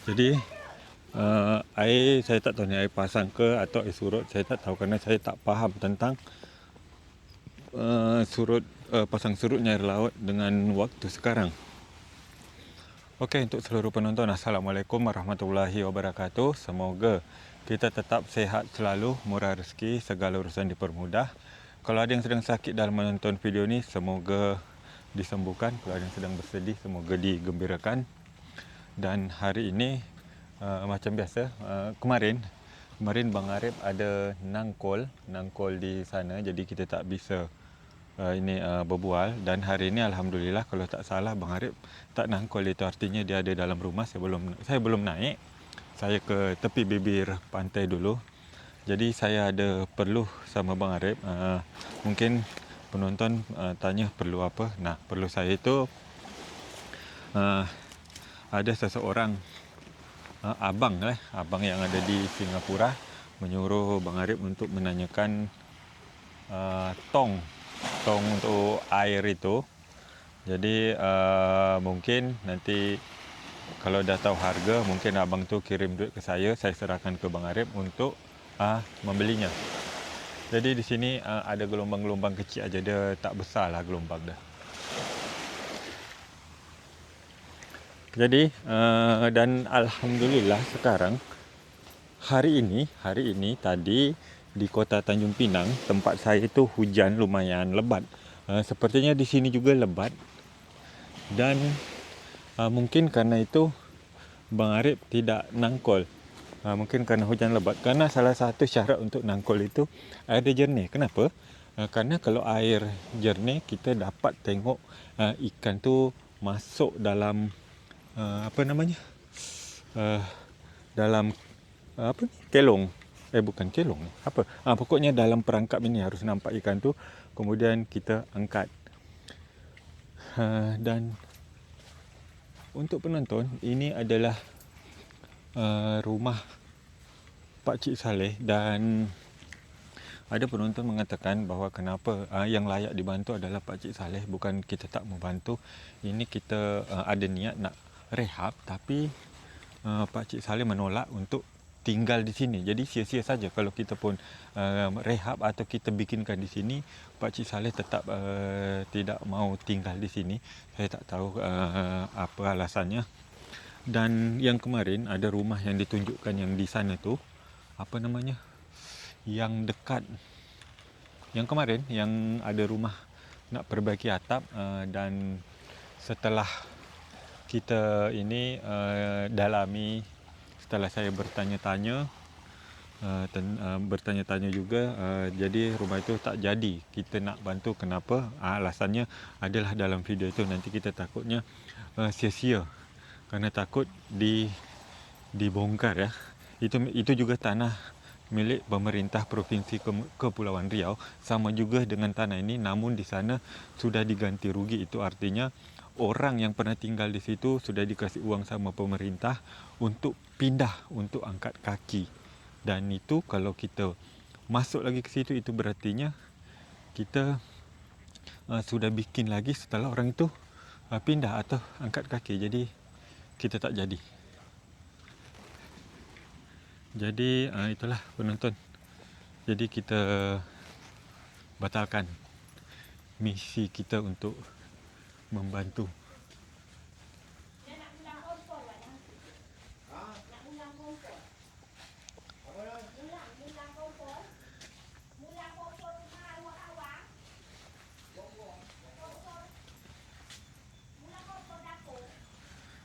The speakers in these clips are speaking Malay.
Jadi air saya tak tahu ni air pasang ke atau air surut, saya tak tahu kerana saya tak faham tentang pasang surutnya air laut dengan waktu sekarang. Okey, untuk seluruh penonton, Assalamualaikum warahmatullahi wabarakatuh. Semoga kita tetap sihat selalu, murah rezeki, segala urusan dipermudah. Kalau ada yang sedang sakit dalam menonton video ni, semoga disembuhkan. Kalau ada yang sedang bersedih, semoga digembirakan. Dan hari ini macam biasa, kemarin Bang Arif ada nangkol di sana, jadi kita tak bisa berbual. Dan hari ini alhamdulillah, kalau tak salah Bang Arif tak nangkol, itu artinya dia ada dalam rumah. Saya belum naik. Saya ke tepi bibir pantai dulu. Jadi saya ada perlu sama Bang Arif. Mungkin penonton tanya perlu apa. Nah, perlu saya itu ada seseorang abang yang ada di Singapura menyuruh Bang Arif untuk menanyakan tong untuk air itu. Jadi mungkin nanti kalau dah tahu harga, mungkin abang tu kirim duit ke saya serahkan ke Bang Arif untuk membelinya. Jadi di sini ada gelombang-gelombang kecil aja, dia tak besar lah gelombang dah. Jadi dan alhamdulillah sekarang hari ini tadi di kota Tanjung Pinang tempat saya itu hujan lumayan lebat. Sepertinya di sini juga lebat. Dan mungkin karena itu Bang Arif tidak nangkol. Mungkin kerana hujan lebat. Karena salah satu syarat untuk nangkol itu air dia jernih. Kenapa? Karena kalau air jernih, kita dapat tengok ikan tu masuk dalam dalam kelong. Bukan kelong. Pokoknya dalam perangkap ini harus nampak ikan tu. Kemudian kita angkat. Dan untuk penonton, ini adalah rumah Pak Cik Saleh. Dan ada penonton mengatakan bahawa kenapa yang layak dibantu adalah Pak Cik Saleh, bukan kita tak membantu. Ini kita ada niat nak rehab, tapi Pak Cik Saleh menolak untuk tinggal di sini. Jadi sia-sia saja kalau kita pun rehab atau kita bikinkan di sini. Pak Cik Saleh tetap tidak mau tinggal di sini. Saya tak tahu apa alasannya. Dan yang kemarin ada rumah yang ditunjukkan yang di sana tu, yang dekat, yang kemarin yang ada rumah nak perbaiki atap, dan setelah kita ini dalami, setelah saya bertanya-tanya juga, jadi rumah itu tak jadi kita nak bantu. Kenapa? Alasannya adalah dalam video itu. Nanti kita takutnya sia-sia kerana takut dibongkar ya. Itu juga tanah milik pemerintah Provinsi Kepulauan Riau, sama juga dengan tanah ini, namun di sana sudah diganti rugi. Itu artinya orang yang pernah tinggal di situ sudah dikasih uang sama pemerintah untuk pindah, untuk angkat kaki. Dan itu kalau kita masuk lagi ke situ, itu berartinya kita sudah bikin lagi setelah orang itu pindah atau angkat kaki. Jadi kita tak jadi. Jadi itulah penonton. Jadi kita batalkan misi kita untuk membantu.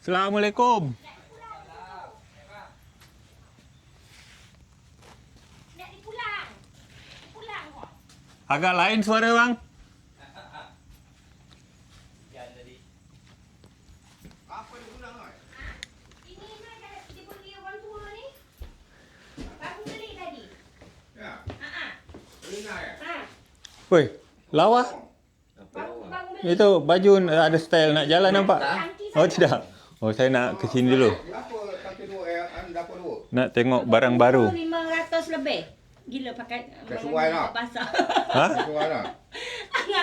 Assalamualaikum. Agak lain suara bang. Woi, lawa. Itu baju ada style nak jalan nampak? Oh tidak. Oh saya nak ke sini dulu. Nak tengok barang baru. 500 lebih. Gila pakai sesuai lah. basah. Ha? Sesuai lah.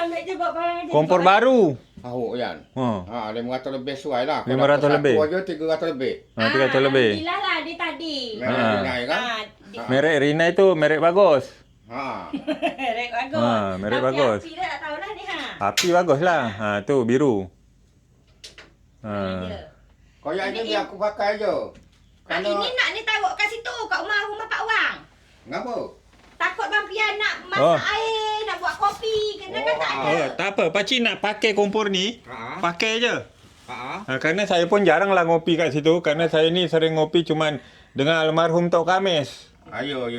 Ambil je buat barang aja. Kompor baru. Ahok kan. Ha. 500 lebih sesuai lah. 500 lebih. Satu aja 300 lebih. 300 lebih. Alhamdulillah lah dia tadi. Merek Rinai kan? Merek Rina itu merek bagus. Merek bagus. Merek Tapi bagus. api dah tak tahu lah ni ha. Api bagus lah. Tu biru. Dia. Koyak ni biar aku pakai je. Ini nak ni taruh kat situ kat rumah Pak Wang. Ngapa? Takut Bang Pian nak masak air, nak buat kopi. Kena kan tak ada. Tak apa, pakcik nak pakai kompor ni, pakai je. Ha. Kerana saya pun jarang lah ngopi kat situ. Kerana saya ni sering ngopi cuman dengan almarhum Tok Kamis. Ayo.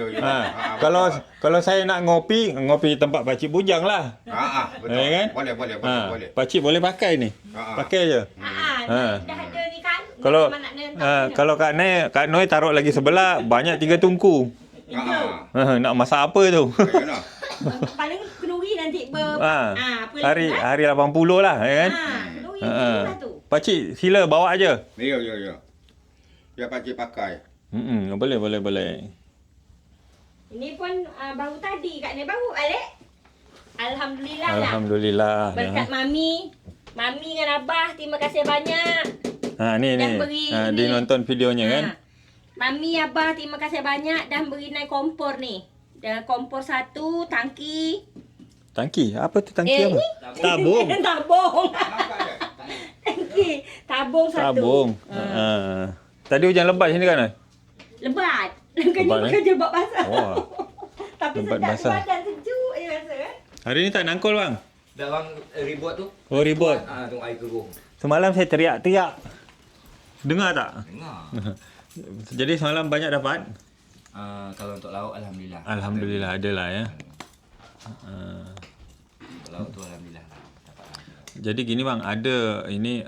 Kalau saya nak ngopi tempat pakcik Bujang lah. Betul. Kan? Boleh. Pakcik boleh pakai ni. Pakai je. Dah ada ni kan. Kalau Kak Noi taruh lagi sebelah, banyak 3 tungku. Nak masak apa tu? Paling kenduri nanti Hari 80 lah, kan? Kenduri lah tu. Pakcik sila bawa aje. Ya. Biar pakcik pakai. Boleh. Ini pun baru tadi Kak Ni baru Alek. Alhamdulillah lah. Alhamdulillah. Berkat Mami dengan Abah, terima kasih banyak. Ni. Dan beri Dia ni. nonton videonya kan? Mami, Abah, terima kasih banyak dah beri naik kompor ni. Dan kompor 1, tangki. Tangki? Apa tu tangki apa? Ni? Tabung. Tabung. Tangki. Tabung 1. Tabung. Tadi hujan lebat sini kan? Lebat. Kan Lebat, ni kerja buat basah. Wah. Tapi Lebat sedap basah. badan sejuk rasa kan. Hari ni tak nangkul bang? Dah bang ribut tu. Oh ribut. Tunggu air kering. Semalam saya teriak-teriak. Dengar tak? Dengar. Jadi semalam banyak dapat? Kalau untuk lauk alhamdulillah. Alhamdulillah adalah ya. Untuk lauk tu alhamdulillah. Dapat. Jadi gini bang, ada ini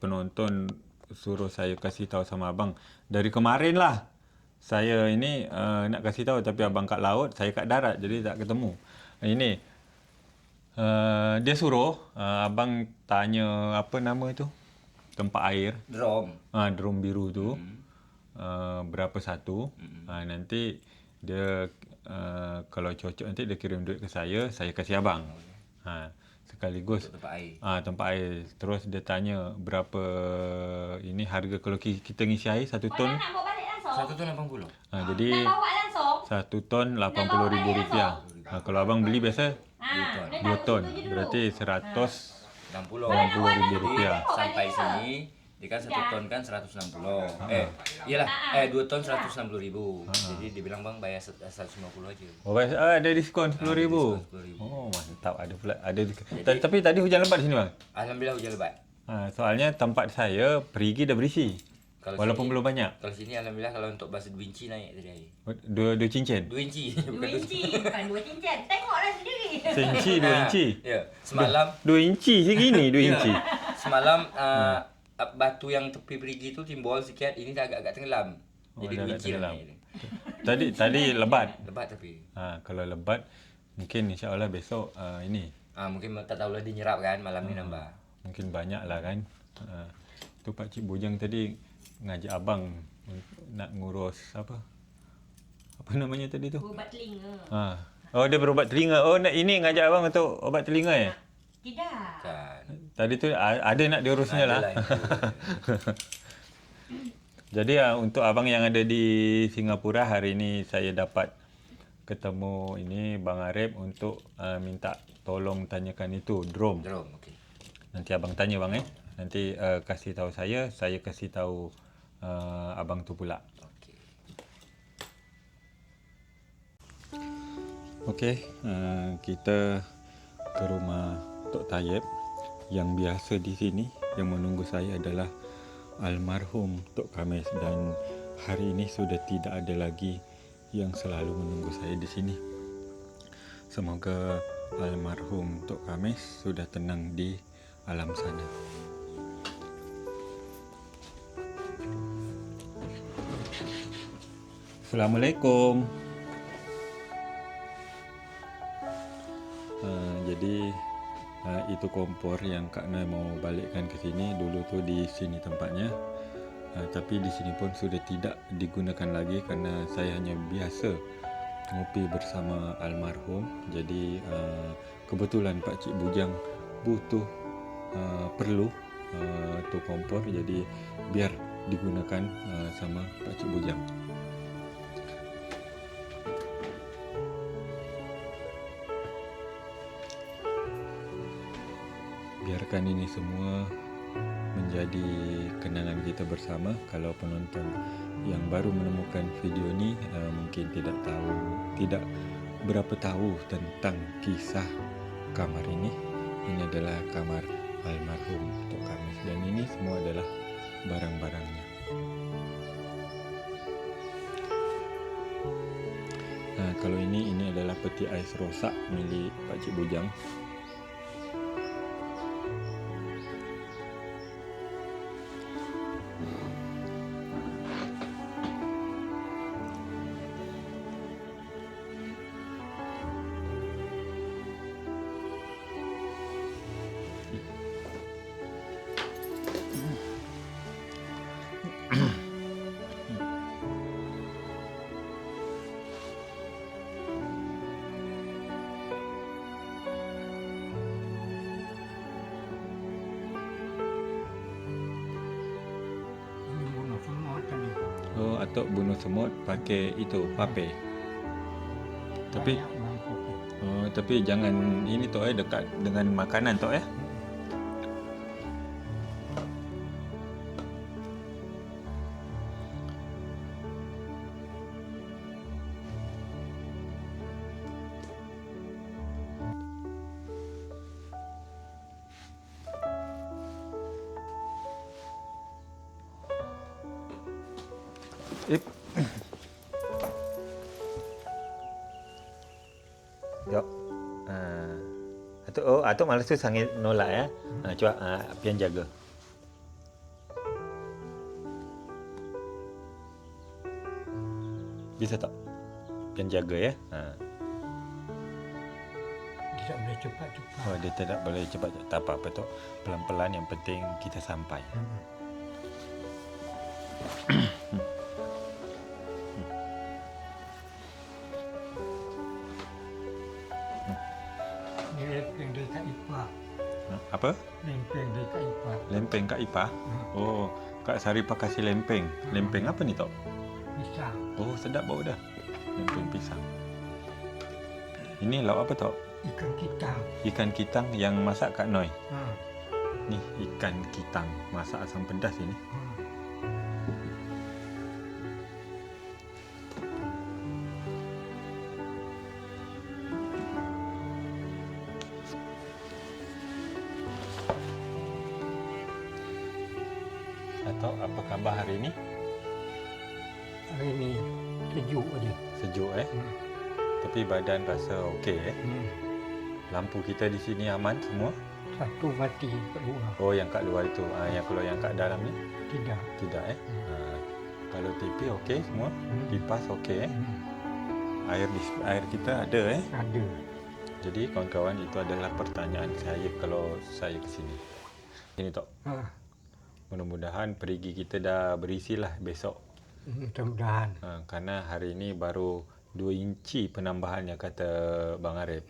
penonton suruh saya kasih tahu sama abang dari kemarin lah. Saya ini nak kasih tahu tapi abang kat laut, saya kat darat jadi tak ketemu. Ini dia suruh abang tanya apa nama tu? Tempat air. Drum. Drum biru tu. Berapa satu. Nanti dia kalau cocok nanti dia kirim duit ke saya kasih abang. Sekaligus Untuk tempat air. tempat air. Terus dia tanya berapa ini harga kalau kita ngisi air 1 ton. Nak bawa balik langsung? 1 ton 80. Jadi Nak bawa langsung? 1 ton 80,000 rupiah. Kalau abang beli biasa 2 ton. Berarti 60. 160,000 rupiah. Sampai sini dia kan 1 ton kan 160. Iyalah. 2 ton 160,000. Jadi dia bilang bang bayar 150 aja. Oh, ada diskon 10,000. Diskon 10,000. Oh, mantap. Ada pula tapi tadi hujan lebat sini bang. Alhamdulillah hujan lebat. Soalnya tempat saya perigi dah berisi. Walaupun belum banyak. Kalau sini alhamdulillah kalau untuk basuh 2 inci naik tadi air. 2 cincin. 2 inci. 2 inci. Bukan 2 cincin. Tengoklah sendiri. Seinci 2 inci. Ya. Semalam 2 inci segini 2 inci. Semalam batu yang tepi perigi tu timbul sikit, ini dah agak-agak tenggelam. Jadi dah 2 agak inci tenggelam. lah. Tadi lebat. Lebat tapi. Kalau lebat mungkin insya-Allah besok ini. Mungkin tak tahulah dia nyerap kan malam ni nambah. Mungkin banyak lah kan. Tu Pak Cik Bujang tadi ngajak abang nak ngurus apa namanya tadi tu? Ubat telinga. Oh dia berubat telinga. Oh ini ngajak abang untuk obat telinga ya? Tidak. Kan. Tadi tu ada nak diurusnya lah. Jadi untuk abang yang ada di Singapura hari ini saya dapat ketemu ini Bang Arif untuk minta tolong tanyakan itu drum. Drum, okey. Nanti abang tanya bang Nanti kasih tahu saya kasih tahu abang tu pula. Okey. Okey, kita ke rumah Tok Tayyib. Yang biasa di sini yang menunggu saya adalah almarhum Tok Kamis dan hari ini sudah tidak ada lagi yang selalu menunggu saya di sini. Semoga almarhum Tok Kamis sudah tenang di alam sana. Assalamualaikum. Jadi itu kompor yang Kak Noi mau balikkan ke sini. Dulu tu di sini tempatnya, tapi di sini pun sudah tidak digunakan lagi kerana saya hanya biasa ngopi bersama almarhum. Jadi kebetulan Pak Cik Bujang butuh perlu tu kompor, jadi biar digunakan sama Pakcik Bujang. Biarkan ini semua menjadi kenangan kita bersama. Kalau penonton yang baru menemukan video ni mungkin tidak berapa tahu tentang kisah kamar ini. Ini adalah kamar almarhum Tok Kamis dan ini semua adalah barang-barangnya. Kalau ini adalah peti ais rosak milik Pakcik Bujang. Oh, atuk bunuh semut pakai itu pape. Tapi jangan ini tok dekat dengan makanan tok . Jom. Atuk malas tu sangat nolak ya. Cuba pian jaga. Bisa tak? Pian jaga ya. Tidak boleh cepat-cepat. Oh, dia tidak boleh cepat. Tak apa-apa tu. Pelan-pelan, yang penting kita sampai. Ini lempeng dari Kak Ipah. Apa? Lempeng dari Kak Ipah. Lempeng Kak Ipah? Oh, Kak Saripah kasih lempeng. Lempeng apa ni tok? Pisang. Oh, sedap bau dah. Lempeng pisang. Ini lauk apa tok? Ikan kitang. Ikan kitang yang masak Kak Noi. Ha. Ni ikan kitang masak asam pedas ini. Ha. Atau apa khabar hari ini? Hari ini sejuk aja. Sejuk . Tapi badan rasa okey . Lampu kita di sini aman semua? Satu mati kat luar. Oh, yang kat luar itu. Kalau yang kat dalam ni? Tidak. Tidak . Kalau TV okey semua? Kipas okey . Air kita ada . Ada. Jadi kawan-kawan, itu adalah pertanyaan saya kalau saya ke sini. Ini tok. Ha. Mudah-mudahan perigi kita dah berisilah besok. Mudah-mudahan. Karena hari ini baru 2 inci penambahannya kata Bang Arif.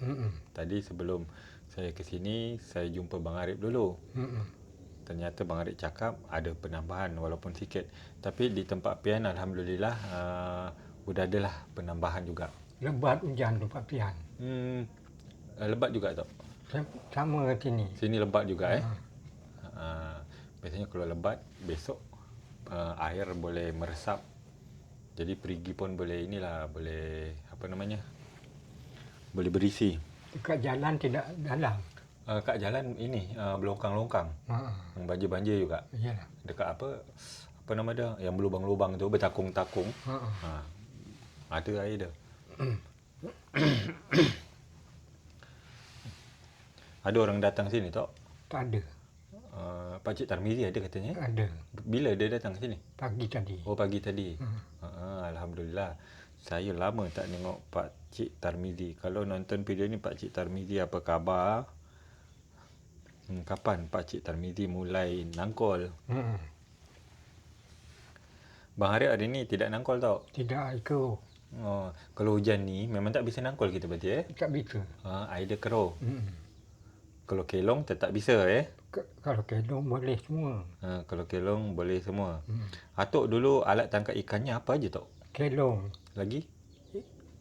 Tadi sebelum saya ke sini, saya jumpa Bang Arif dulu. Ternyata Bang Arif cakap ada penambahan walaupun sikit. Tapi di tempat Pian alhamdulillah sudah adalah penambahan juga. Lebat hujan tempat Pian. Lebat juga tak? Sama kat sini. Sini lebat juga . Biasanya kalau lebat besok air boleh meresap. Jadi perigi pun boleh boleh boleh berisi. Dekat jalan tidak dalam. Kat jalan ini berlongkang-longkang. Banjir-banjir juga. Iyalah. Dekat apa nama dia? Yang berlubang-lubang tu bertakung-takung. Ada air dia. Ada orang datang sini tak? Tak ada. Pakcik Tarmizi ada katanya. Ada. Bila dia datang ke sini? Pagi tadi. Oh, pagi tadi. Alhamdulillah. Saya lama tak tengok Pakcik Tarmizi. Kalau nonton video ni, Pakcik Tarmizi apa khabar? Kapan Pakcik Tarmizi mulai nangkol? Bang Arif hari ni tidak nangkol tau? Tidak ikut. Oh, kalau hujan ni memang tak bisa nangkol kita berarti . Tak bisa. Air dia keruh. Kalau kelong tetap bisa . Kalau kelong boleh semua. Kalau kelong boleh semua. Hmm. Atok dulu alat tangkap ikannya apa aja Tok? Kelong, Lagi?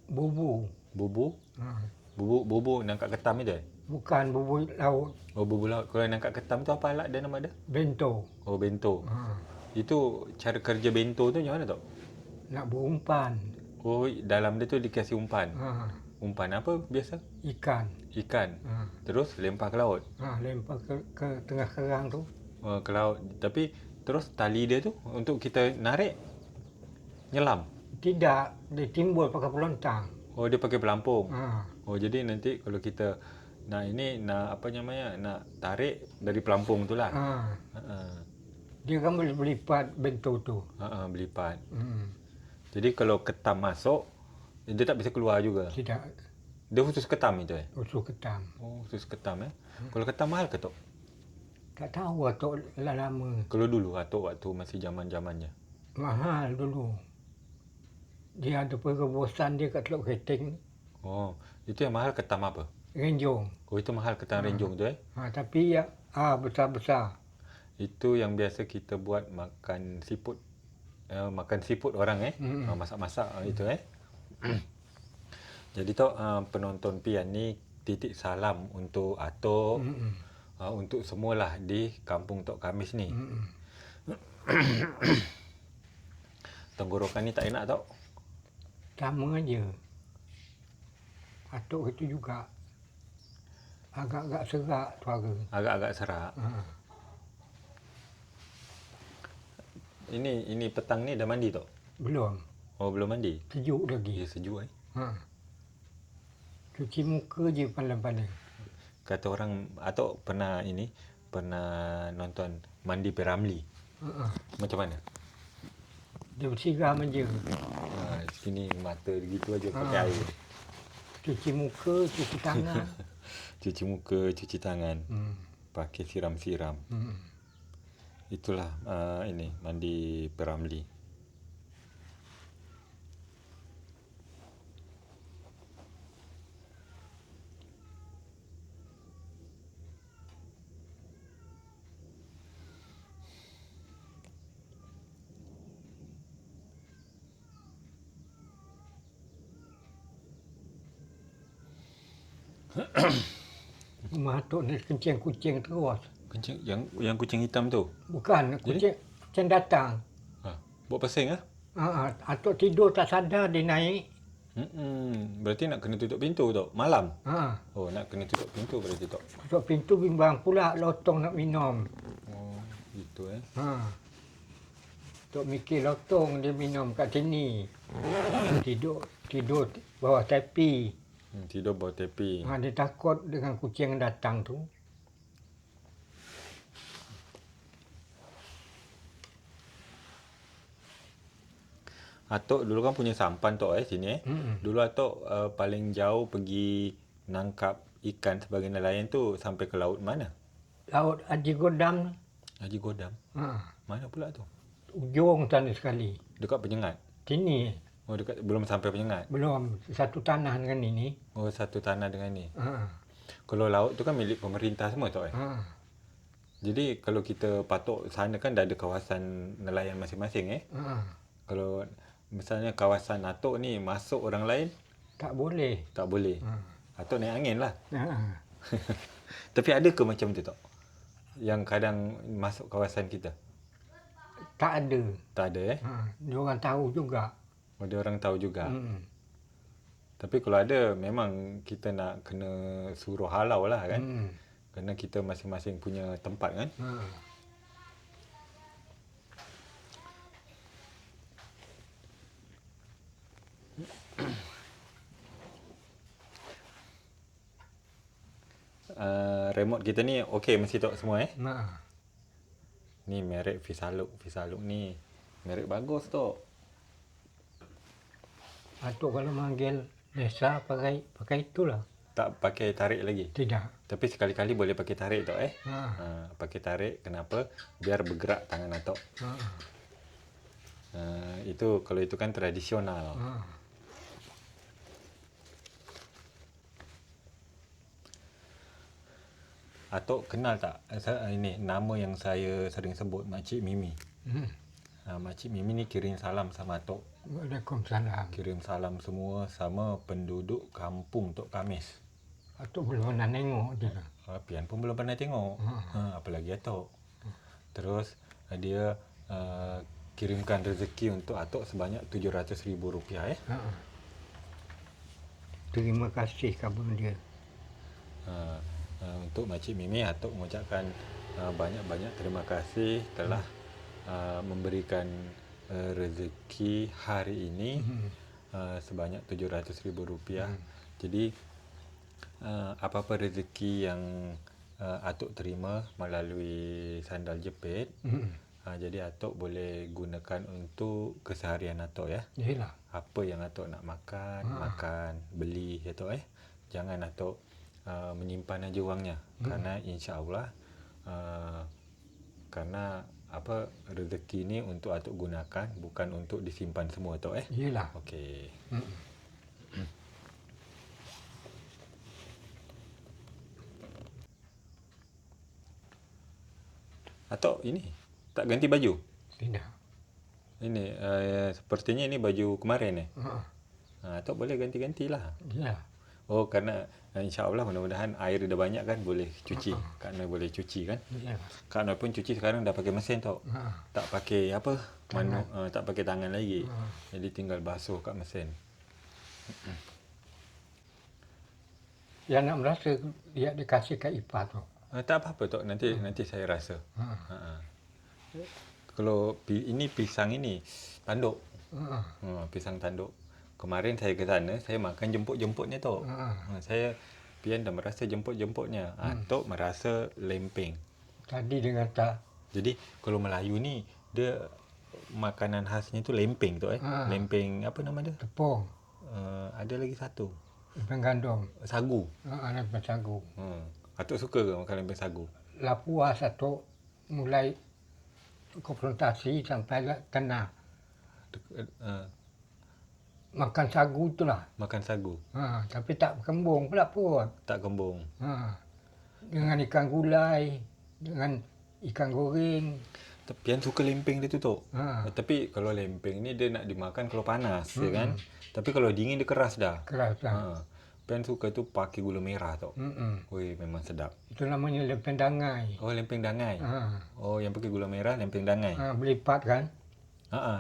bubu. Bubu? Ha. Bubu nangkap ketam itu? Bukan bubu laut, Oh, bubu laut. Kalau nangkap ketam tu apa alat dia nama dia? bento. Oh, bento. Ha. Itu cara kerja bento tu macam mana Tok? Nak berumpan. Oh, dalam dia tu dikasih umpan. Ha. Umpan apa biasa? Ikan. Ikan. Ha. Terus lempar ke laut. Lempar ke tengah kerang tu. Ke laut. Tapi terus tali dia tu untuk kita narik nyelam. Tidak, dia timbul pakai pelontang. Oh, dia pakai pelampung. Ha. Oh, jadi nanti kalau kita nak apa namanya, nak tarik dari pelampung tu lah. Ha. Dia kan boleh berlipat bento tu. Berlipat. Hmm. Jadi kalau ketam masuk, dia tak bisa keluar juga. Tidak Dia khusus ketam itu usul ketam. Oh, khusus ketam Kalau ketam mahal ke Tok? Tak tahu Atok dah lama. Kalau dulu Atok waktu masih zaman-zamannya. Mahal dulu. Dia ada perbosan dia kat Teluk Keting, Oh, itu yang mahal ketam apa? renjong. Oh, itu mahal ketam renjong tu Tapi ya besar-besar. Itu yang biasa kita buat makan siput. Makan siput orang masak-masak itu Jadi Tok, penonton pian ni titik salam untuk Atok, untuk semualah di kampung Tok Kamis ni. Tenggorokan ni tak enak Tok. Sama aja. Atuk itu juga agak-agak serak suara. Agak-agak serak. Ini petang ni dah mandi Tok? Belum. Oh, belum mandi? Sejuk lagi. Ya, sejuk Cuci muka je pandai-pandai. Kata orang, Atok pernah nonton Mandi Peramli. Macam mana? Dia bersiram aja. Sini mata gitu aja pakai air. Cuci muka, cuci tangan. Cuci muka, cuci tangan. Pakai siram-siram. Itulah Mandi Peramli. Rumah Atuk ni kencing kucing terus. Kencing yang kucing hitam tu. Bukan, kucing datang. Buat pasing Atuk tidur tak sadar dia naik. Berarti nak kena tutup pintu Tok. Malam. Oh, nak kena tutup pintu berarti Tok. Tutup pintu bimbang pula lotong nak minum. Oh, gitu Tok mikir lotong dia minum kat sini. Tidur bawah tepi. Tidur bawah tepi. Dia takut dengan kucing yang datang tu. Atok dulu kan punya sampan Tok sini Dulu Atok paling jauh pergi nangkap ikan sebagai nelayan tu sampai ke laut mana? Laut Haji Godam. Haji Godam. Mana pula tu? Ujung sana sekali. Dekat Penyengat. Sini. Oh, dekat belum sampai Penyengat. Belum. Satu tanah dengan ini. Oh, satu tanah dengan ni. Kalau laut tu kan milik pemerintah semua Tok Jadi kalau kita patok sana kan dah ada kawasan nelayan masing-masing Kalau misalnya kawasan Atok ni masuk orang lain, Tak boleh. tak boleh. Atok naik angin lah. Ha. Tapi ada ke macam tu Tok? Yang kadang masuk kawasan kita? Tak ada. Tak ada Dia orang tahu juga. Ada orang tahu juga. Tapi kalau ada, memang kita nak kena suruh halau lah kan. Kerana kita masing-masing punya tempat kan. Remote kita ni okey mesti Tok semua Ni merek Visaluk. Visaluk ni merek bagus Tok. Atuk kalau manggil desa pakai itulah. Tak pakai tarik lagi. Tidak. Tapi sekali-kali boleh pakai tarik Tok pakai tarik, kenapa? Biar bergerak tangan Atok. Itu kalau itu kan tradisional. Atok kenal tak ini nama yang saya sering sebut Makcik Mimi? Makcik Mimi ni kirim salam sama Atok. Waalaikumsalam. Kirim salam semua sama penduduk kampung Tok Kamis. Atuk belum pernah tengok dia. Pian pun belum pernah tengok. Apalagi Atok. Terus dia kirimkan rezeki untuk Atok sebanyak RM700,000 Terima kasih kepada dia. Untuk Makcik Mimi, Atok mengucapkan banyak-banyak terima kasih telah memberikan rezeki hari ini sebanyak RM700,000. Jadi apa-apa rezeki yang Atok terima melalui sandal jepit, jadi Atok boleh gunakan untuk keseharian Atok ya. Yalah. Apa yang Atok nak makan, makan, beli Atok Jangan Atok menyimpan aja wangnya, kerana insya-Allah kerana rezeki ni untuk Atok gunakan, bukan untuk disimpan semua Atok Yalah. Okey. Atok ini tak ganti baju? Tidak. Ini sepertinya ini baju kemarin Atok boleh ganti-gantilah. Ya. Oh, kerana insya-Allah mudah-mudahan air dah banyak kan, boleh cuci. Kak Noi boleh cuci kan? Ya. Kak Noi pun cuci sekarang dah pakai mesin tau. Tak pakai tak pakai tangan lagi. Jadi tinggal basuh kat mesin. Yang nak merasa dia dikasih kat ipar tu. Tak apa-apa tok, nanti saya rasa. Kalau ini pisang ini tanduk. Pisang tanduk. Kemarin saya ke sana, saya makan jemput-jemputnya tok. Saya pian dah merasa jemput-jemputnya. Tok merasa lempeng. Tadi dia kata, Jadi kalau Melayu ni dia makanan khasnya tu lempeng tok Lempeng apa nama dia? tepung, Ada lagi satu. lempeng gandum. Sagu. Lempeng sagu. Atuk suka ke makan lempeng sagu? Lah puas Atuk mulai konfrontasi sampai lah tenang. Makan sagu tu lah. Makan sagu. Tapi tak kembung pula pun. Tak kembung. Dengan ikan gulai, dengan ikan goreng. Pian suka lempeng dia tu tok. Tapi kalau lempeng ni dia nak dimakan kalau panas ya kan. Tapi kalau dingin dia keras dah. Keras dah. Pian suka tu pakai gula merah tok. Woi, memang sedap. Itu namanya lempeng dangai. Oh, lempeng dangai. Oh, yang pakai gula merah lempeng dangai. Berlipat kan.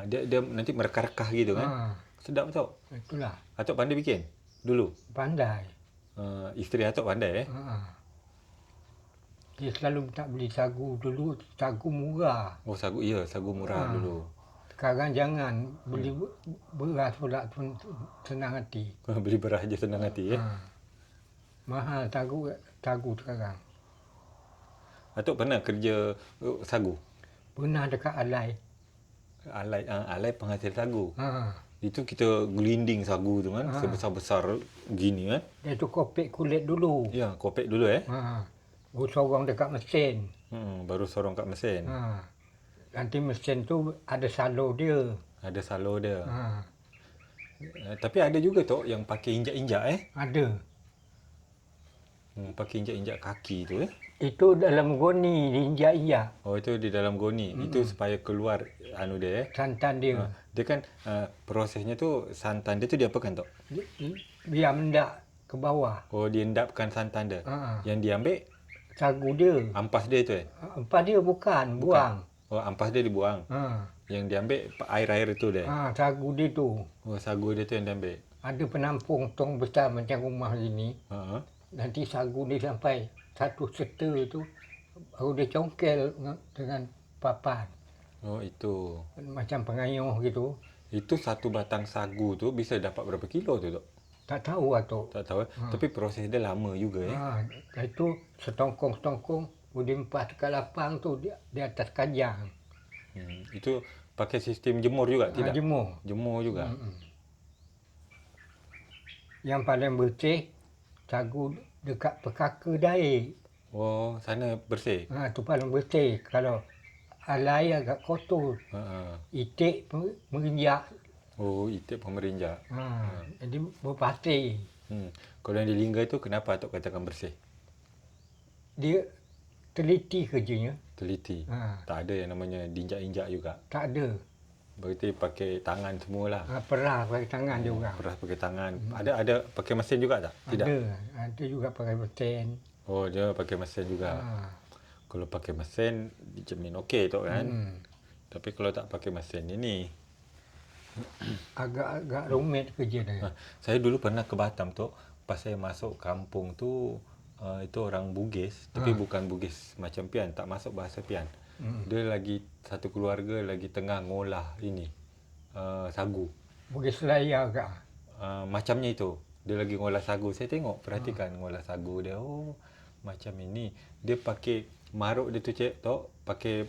Dia nanti merekah-rekah gitu kan. Sedap tok. Itulah. Atuk pandai bikin dulu. Pandai. Isteri Atuk pandai Dia selalu tak beli sagu dulu. Sagu murah. Oh, sagu sagu murah dulu. Sekarang jangan beli beras pula pun senang hati. Beli beras je senang hati Mahal sagu sekarang. Atuk pernah kerja sagu? Pernah dekat Alai. Alai penghasil sagu. Itu kita gelinding sagu tu kan, sebesar-besar gini kan. Dia tu kopek kulit dulu. Ya, kopek dulu Baru sorong dekat mesin. Baru sorong kat mesin. Nanti mesin tu ada salur dia. Ada salur dia. Tapi ada juga tok yang pakai injak-injak Ada. Pakai injak-injak kaki tu Itu dalam goni diinjak-injak. Oh, itu di dalam goni. Itu supaya keluar dia Santan dia. Dia kan prosesnya tu santan dia tu diapakan tok? Biar mendak ke bawah. Oh, diendapkan santan dia. Yang diambil Sagu dia. ampas dia tu Empat dia bukan. Buang. Oh, ampas dia dibuang. Yang diambil air-air itu dia. Sagu dia tu. Oh, sagu dia tu yang diambil. Ada penampung tong besar macam rumah gini. Ha. Nanti sagu dia sampai satu serta tu. Baru dia congkel dengan papan. Oh, itu. Macam pengayuh gitu. Itu satu batang sagu tu bisa dapat berapa kilo tu, Tok? Tak tahu Atuk. Tak tahu. Tapi proses dia lama juga Itu setongkong-setongkong. Boleh empat dekat lapang tu di atas kajang. Itu pakai sistem jemur juga tidak? Jemur. Jemur juga. Yang paling bersih, sagu dekat pekaka daik. Oh, sana bersih. Tu paling bersih. Kalau alai agak kotor. Itik merinjak. Oh, itik pemerinjak. Jadi berpasir. Kalau yang di Lingga itu kenapa Tok katakan bersih? Dia teliti kerjanya. Teliti. Ha. Tak ada yang namanya diinjak-injak juga. Tak ada. Berarti pakai tangan semualah. Perah pakai tangan juga. Peras pakai tangan. Ada pakai mesin juga tak? Tidak. Ada juga pakai mesin. Oh, dia pakai mesin juga. Ha. Kalau pakai mesin dijamin okey tu kan. Hmm. Tapi kalau tak pakai mesin ini. Agak rumit kerja dia. Saya dulu pernah ke Batam tu, pas saya masuk kampung tu itu orang Bugis, tapi bukan Bugis macam Pian, tak masuk bahasa Pian. Dia lagi satu keluarga lagi tengah ngolah ini sagu. Bugis Selaya agak. Macamnya itu. Dia lagi ngolah sagu. Saya tengok, perhatikan ngolah sagu dia. Oh, macam ini. Dia pakai maruk dia tu cik tu, pakai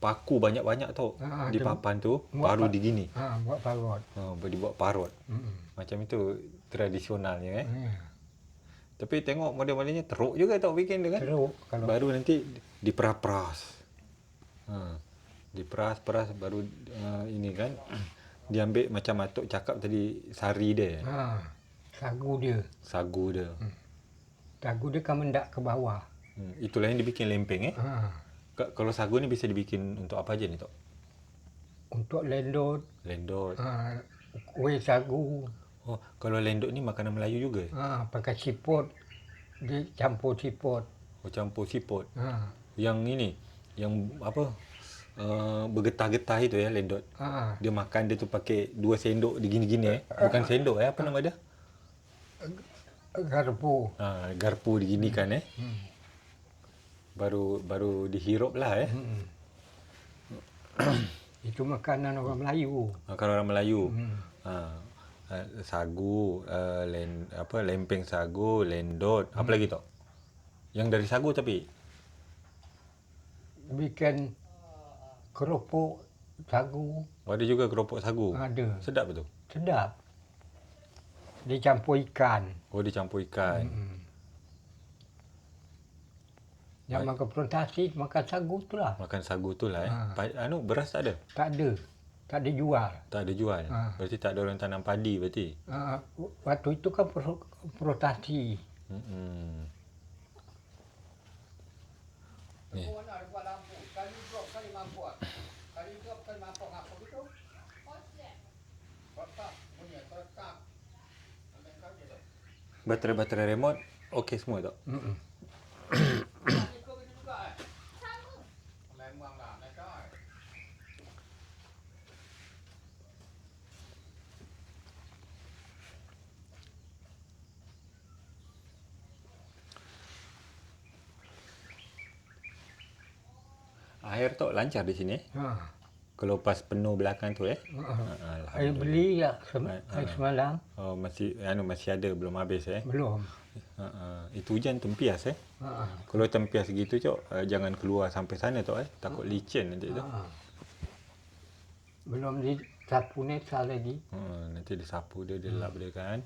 paku banyak-banyak tu di papan tu, baru digini. Buat parut. Dibuat parut. Macam itu tradisionalnya Tapi tengok model-modelnya teruk juga tak bikin dia kan. Teruk kalau Baru nanti diperas-peras. Diperas-peras baru ini kan. Diambil macam Atuk cakap tadi sari dia. sagu dia. Sagu dia. Sagu dia kan mendak ke bawah. Itulah yang dibikin lempeng Kalau sagu ni bisa dibikin untuk apa aja ni Tok? Untuk lendot, Lendot. kuih sagu, Oh, kalau lendot ni makanan Melayu juga. pakai siput, dia campur siput. Oh, campur siput. Ha. Yang ini, yang apa? Bergetah-getah itu ya lendot. Dia makan dia tu pakai 2 sendok digini-gini Bukan sendok apa nama dia? Garpu. Garpu diginikan Baru dihirup lah Itu makanan orang Melayu. Kalau orang Melayu. Sagu, lempeng sagu, lendot, apa lagi Tok? Yang dari sagu tapi Bikin keropok sagu. ada juga keropok sagu. Ada. Sedap betul. Sedap. Dicampur ikan. Oh, dicampur ikan. Yang makan konfrontasi makan sagu tu lah. Makan sagu tu lah beras tak ada? Tak ada. Tak ada jual. Tak ada jual. Berarti tak ada orang tanam padi berarti. Waktu itu kan konfrontasi. Ni. Baterai-baterai remote okey semua tak? Air tu lancar di sini. Kalau pas penuh belakang tu Saya beli lah hari semalam. Oh, masih ada belum habis Belum. Itu hujan tempias Kalau tempias gitu cok jangan keluar sampai sana tu takut licin nanti tu. Belum disapu neta lagi. Nanti disapu dia lap dia kan.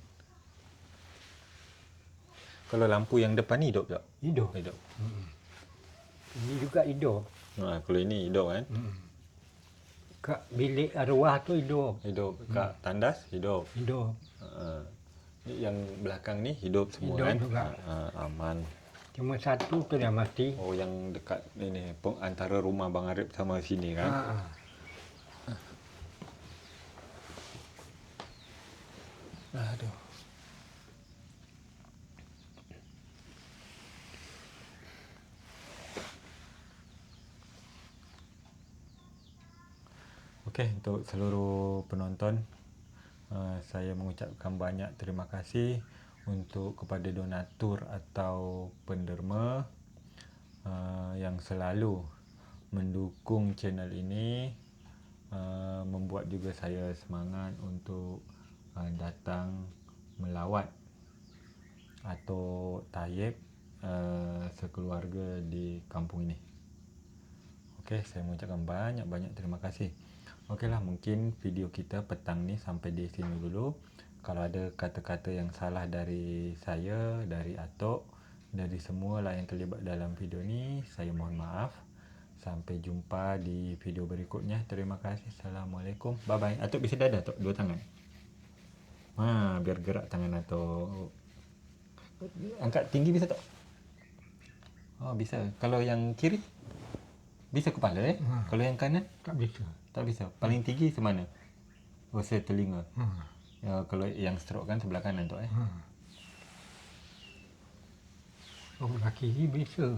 Kalau lampu yang depan ni hidup tak? Hidup. Hidup. Ini juga hidup. Kalau ini hidup kan. Kat bilik arwah tu hidup. Hidup kat tandas hidup. Hidup. Ni yang belakang ni hidup semua Hidup kan. juga. Aman. Cuma satu tu yang mati. Oh, yang dekat ini antara rumah Bang Arif sama sini kan. Aduh. Okey, untuk seluruh penonton, saya mengucapkan banyak terima kasih untuk kepada donatur atau penderma yang selalu mendukung channel ini, membuat juga saya semangat untuk datang melawat atau tayyib sekeluarga di kampung ini. Okey, saya mengucapkan banyak-banyak terima kasih. Okeylah, mungkin video kita petang ni sampai di sini dulu. Kalau ada kata-kata yang salah dari saya, dari Atok, dari semua lah yang terlibat dalam video ni, saya mohon maaf. Sampai jumpa di video berikutnya. Terima kasih. Assalamualaikum. Bye-bye. Atok bisa dada Atok, 2 tangan. Biar gerak tangan Atok. Angkat tinggi bisa tak? Oh, bisa. Kalau yang kiri? Bisa kepala Kalau yang kanan? Tak bisa. Tak bisa. Paling tinggi semana? Oh, telinga. Ha. Ya, kalau yang stroke kan sebelah kanan tu Ha. Orang kiri bisa.